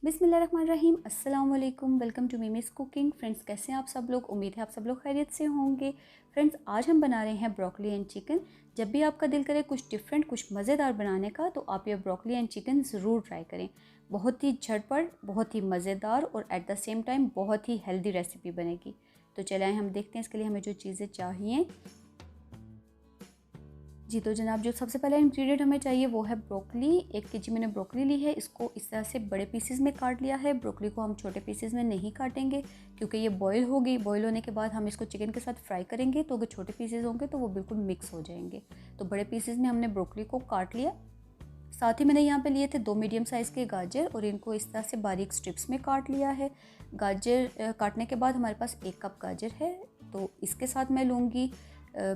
बिस्मिल्लाहिर्रहमानिर्रहीम। अस्सलाम वालेकुम। Welcome to Mimi's cooking. Friends, कैसे हैं आप सब लोग? उम्मीद है आप सब लोग खैरियत से होंगे। फ्रेंड्स, आज हम बना रहे हैं ब्रोकली एंड चिकन। जब भी आपका दिल करे कुछ डिफरेंट, कुछ मज़ेदार बनाने का, तो आप ये ब्रोकली एंड चिकन ज़रूर ट्राई करें। बहुत ही झटपट, बहुत ही मज़ेदार और एट द सेम टाइम बहुत ही हेल्दी रेसिपी बनेगी। तो चलें हम देखते हैं इसके लिए हमें जो चीज़ें चाहिए। जी तो जनाब, जो सबसे पहला इंग्रेडिएंट हमें चाहिए वो है ब्रोकली। 1 केजी मैंने ब्रोकली ली है। इसको इस तरह से बड़े पीसेस में काट लिया है। ब्रोकली को हम छोटे पीसेस में नहीं काटेंगे क्योंकि ये बॉईल होगी। बॉईल होने के बाद हम इसको चिकन के साथ फ्राई करेंगे, तो अगर छोटे पीसेस होंगे तो वो बिल्कुल मिक्स हो जाएंगे। तो बड़े पीसेस में हमने ब्रोकली को काट लिया। साथ ही मैंने यहाँ पे लिए थे 2 मीडियम साइज़ के गाजर और इनको इस तरह से बारीक स्ट्रिप्स में काट लिया है। गाजर काटने के बाद हमारे पास 1 कप गाजर है। तो इसके साथ मैं लूँगी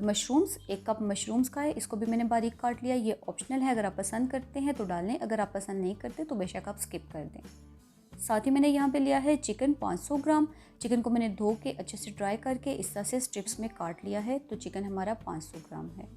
मशरूम्स। 1 कप मशरूम्स का है, इसको भी मैंने बारीक काट लिया। ये ऑप्शनल है, अगर आप पसंद करते हैं तो डालें, अगर आप पसंद नहीं करते तो बेशक आप स्किप कर दें। साथ ही मैंने यहाँ पे लिया है चिकन 500 ग्राम। चिकन को मैंने धो के अच्छे से ड्राई करके इस तरह से स्ट्रिप्स में काट लिया है। तो चिकन हमारा 500 ग्राम है।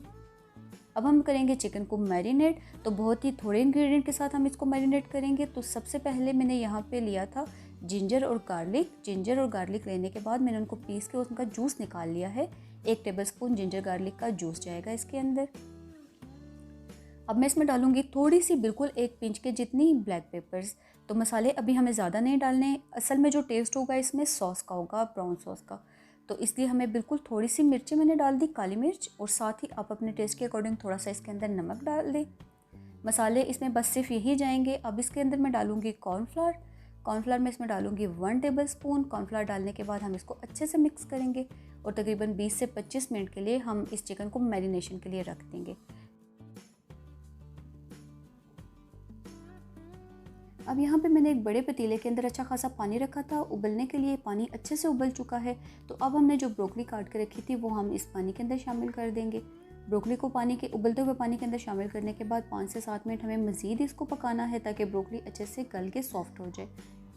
अब हम करेंगे चिकन को मैरिनेट। तो बहुत ही थोड़े इंग्रेडिएंट के साथ हम इसको मैरिनेट करेंगे। तो सबसे पहले मैंने यहाँ पे लिया था जिंजर और गार्लिक। जिंजर और गार्लिक लेने के बाद मैंने उनको पीस के उनका जूस निकाल लिया है। 1 टेबलस्पून जिंजर गार्लिक का जूस जाएगा इसके अंदर। अब मैं इसमें डालूंगी थोड़ी सी, बिल्कुल 1 पिंच के जितनी ब्लैक पेपर्स। तो मसाले अभी हमें ज़्यादा नहीं डालने। असल में जो टेस्ट होगा इसमें सॉस का होगा, ब्राउन सॉस का। तो इसलिए हमें बिल्कुल थोड़ी सी मिर्ची मैंने डाल दी, काली मिर्च, और साथ ही आप अपने टेस्ट के अकॉर्डिंग थोड़ा सा इसके अंदर नमक डाल दें। मसाले इसमें बस सिर्फ यही जाएंगे। अब इसके अंदर मैं डालूंगी कॉर्नफ्लावर। कॉर्नफ्लावर में इसमें डालूंगी 1 टेबलस्पून। कॉर्नफ्लावर डालने के बाद हम इसको अच्छे से मिक्स करेंगे और तकरीबन 20 से 25 मिनट के लिए हम इस चिकन को मैरिनेशन के लिए रख देंगे। अब यहाँ पे मैंने एक बड़े पतीले के अंदर अच्छा खासा पानी रखा था उबलने के लिए। पानी अच्छे से उबल चुका है। तो अब हमने जो ब्रोकली काट के रखी थी वो हम इस पानी के अंदर शामिल कर देंगे। ब्रोकली को पानी के उबलते हुए पानी के अंदर शामिल करने के बाद 5 से 7 मिनट हमें मज़ीद इसको पकाना है ताकि ब्रोकली अच्छे से गल के सॉफ्ट हो जाए।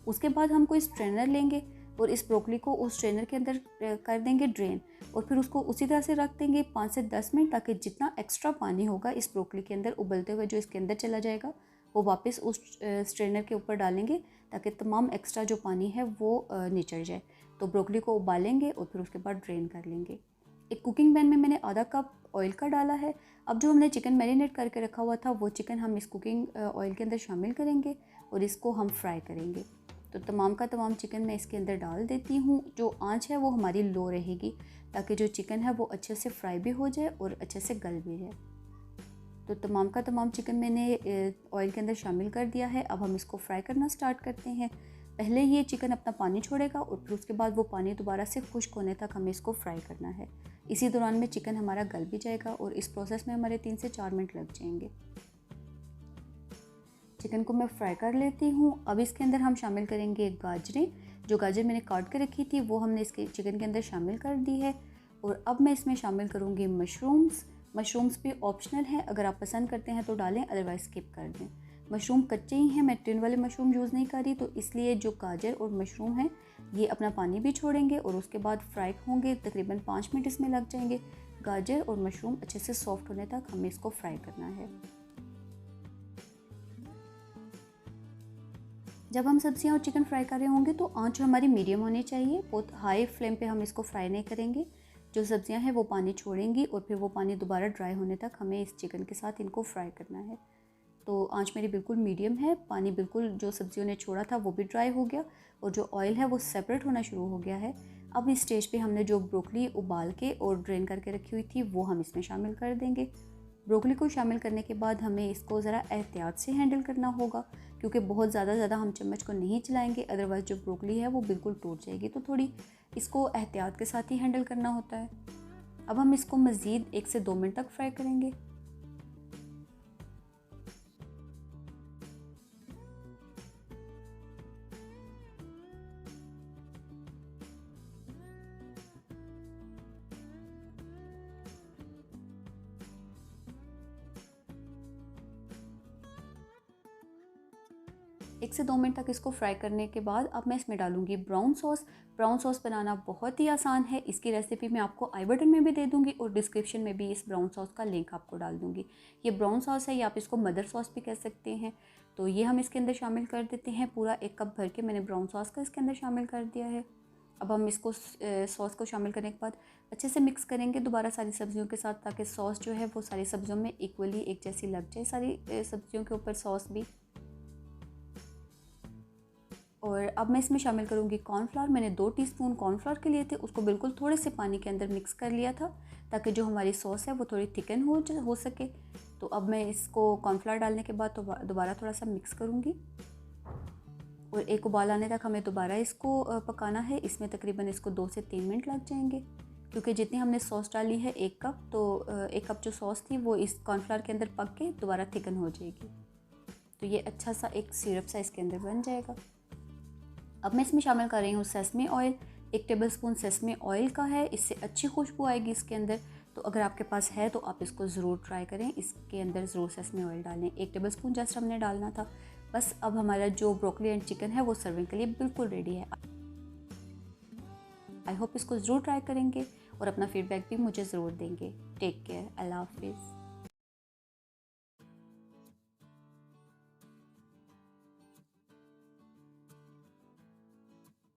उसके बाद हम कोई स्ट्रेनर लेंगे और इस ब्रोकली को उस स्ट्रेनर के अंदर कर देंगे ड्रेन, और फिर उसको उसी तरह से रख देंगे 5 से 10 मिनट, ताकि जितना एक्स्ट्रा पानी होगा इस ब्रोकली के अंदर उबलते हुए जो इसके अंदर चला जाएगा वो वापस उस स्ट्रेनर के ऊपर डालेंगे ताकि तमाम एक्स्ट्रा जो पानी है वो निचड़ जाए। तो ब्रोकली को उबालेंगे और फिर उसके बाद ड्रेन कर लेंगे। एक कुकिंग पैन में मैंने आधा कप ऑयल का डाला है। अब जो हमने चिकन मैरिनेट करके रखा हुआ था वो चिकन हम इस कुकिंग ऑयल के अंदर शामिल करेंगे और इसको हम फ्राई करेंगे। तो तमाम का तमाम चिकन मैं इसके अंदर डाल देती हूँ। जो आंच है वो हमारी लो रहेगी ताकि जो चिकन है वो अच्छे से फ्राई भी हो जाए और अच्छे से गल भी जाए। तो तमाम का तमाम चिकन मैंने ऑयल के अंदर शामिल कर दिया है। अब हम इसको फ्राई करना स्टार्ट करते हैं। पहले ये चिकन अपना पानी छोड़ेगा और फिर उसके बाद वो पानी दोबारा से खुश्क होने तक हमें इसको फ्राई करना है। इसी दौरान में चिकन हमारा गल भी जाएगा और इस प्रोसेस में हमारे 3 से 4 मिनट लग जाएंगे। चिकन को मैं फ्राई कर लेती हूँ। अब इसके अंदर हम शामिल करेंगे गाजरें। जो गाजर मैंने काट के रखी थी वो हमने इसके चिकन के अंदर शामिल कर दी है। और अब मैं इसमें शामिल करूँगी मशरूम्स। मशरूम्स भी ऑप्शनल हैं, अगर आप पसंद करते हैं तो डालें, अदरवाइज़ स्किप कर दें। मशरूम कच्चे ही हैं, मैं टिन वाले मशरूम यूज़ नहीं कर रही, तो इसलिए जो गाजर और मशरूम हैं ये अपना पानी भी छोड़ेंगे और उसके बाद फ्राई होंगे। तकरीबन 5 मिनट इसमें लग जाएंगे। गाजर और मशरूम अच्छे से सॉफ्ट होने तक हमें इसको फ्राई करना है। जब हम सब्जियां और चिकन फ्राई कर रहे होंगे तो आंच हमारी मीडियम होनी चाहिए। बहुत हाई फ्लेम पे हम इसको फ्राई नहीं करेंगे। जो सब्जियां हैं वो पानी छोड़ेंगी और फिर वो पानी दोबारा ड्राई होने तक हमें इस चिकन के साथ इनको फ्राई करना है। तो आंच मेरी बिल्कुल मीडियम है। पानी बिल्कुल जो सब्जियों ने छोड़ा था वो भी ड्राई हो गया और जो ऑयल है वो सेपरेट होना शुरू हो गया है। अब इस स्टेज पे हमने जो ब्रोकली उबाल के और ड्रेन करके रखी हुई थी वो हम इसमें शामिल कर देंगे। ब्रोकली को शामिल करने के बाद हमें इसको ज़रा एहतियात से हैंडल करना होगा क्योंकि बहुत ज़्यादा हम चम्मच को नहीं चलाएंगे, अदरवाइज़ जो ब्रोकली है वो बिल्कुल टूट जाएगी। तो थोड़ी इसको एहतियात के साथ ही हैंडल करना होता है। अब हम इसको मज़ीद 1 से 2 मिनट तक फ्राई करेंगे। 1 से 2 मिनट तक इसको फ्राई करने के बाद अब मैं इसमें डालूँगी ब्राउन सॉस। ब्राउन सॉस बनाना बहुत ही आसान है, इसकी रेसिपी मैं आपको आई बटन में भी दे दूँगी और डिस्क्रिप्शन में भी इस ब्राउन सॉस का लिंक आपको डाल दूँगी। ये ब्राउन सॉस है, या आप इसको मदर सॉस भी कह सकते हैं। तो ये हम इसके अंदर शामिल कर देते हैं। पूरा 1 कप भर के मैंने ब्राउन सॉस का इसके अंदर शामिल कर दिया है। अब हम इसको सॉस को शामिल करने के बाद अच्छे से मिक्स करेंगे दोबारा सारी सब्जियों के साथ, ताकि सॉस जो है वो सारी सब्जियों में इक्वली एक जैसी लग जाए, सारी सब्जियों के ऊपर सॉस भी। और अब मैं इसमें शामिल करूँगी कॉर्नफ्लावर। मैंने 2 टीस्पून कॉर्नफ्लावर के लिए थे, उसको बिल्कुल थोड़े से पानी के अंदर मिक्स कर लिया था, ताकि जो हमारी सॉस है वो थोड़ी थिकन हो सके। तो अब मैं इसको कॉर्नफ्लावर डालने के बाद दोबारा थोड़ा सा मिक्स करूँगी और एक उबाल आने तक हमें दोबारा इसको पकाना है। इसमें तकरीबन इसको 2 से 3 मिनट लग जाएंगे, क्योंकि जितनी हमने सॉस डाली है 1 कप, तो 1 कप जो सॉस थी वो इस कॉर्नफ्लावर के अंदर पक के दोबारा थिकन हो जाएगी। तो ये अच्छा सा एक सिरप सा इसके अंदर बन जाएगा। अब मैं इसमें शामिल कर रही हूँ sesame oil. 1 tablespoon sesame oil का है, इससे अच्छी खुशबू आएगी इसके अंदर। तो अगर आपके पास है तो आप इसको ज़रूर ट्राई करें, इसके अंदर ज़रूर सेसमी ऑयल डालें। 1 टेबलस्पून जस्ट हमने डालना था। बस अब हमारा जो ब्रोकली एंड चिकन है वो सर्विंग के लिए बिल्कुल रेडी है। आई होप इसको ज़रूर ट्राई करेंगे और अपना फीडबैक भी मुझे ज़रूर देंगे। टेक केयर, अल्लाह हाफिज़।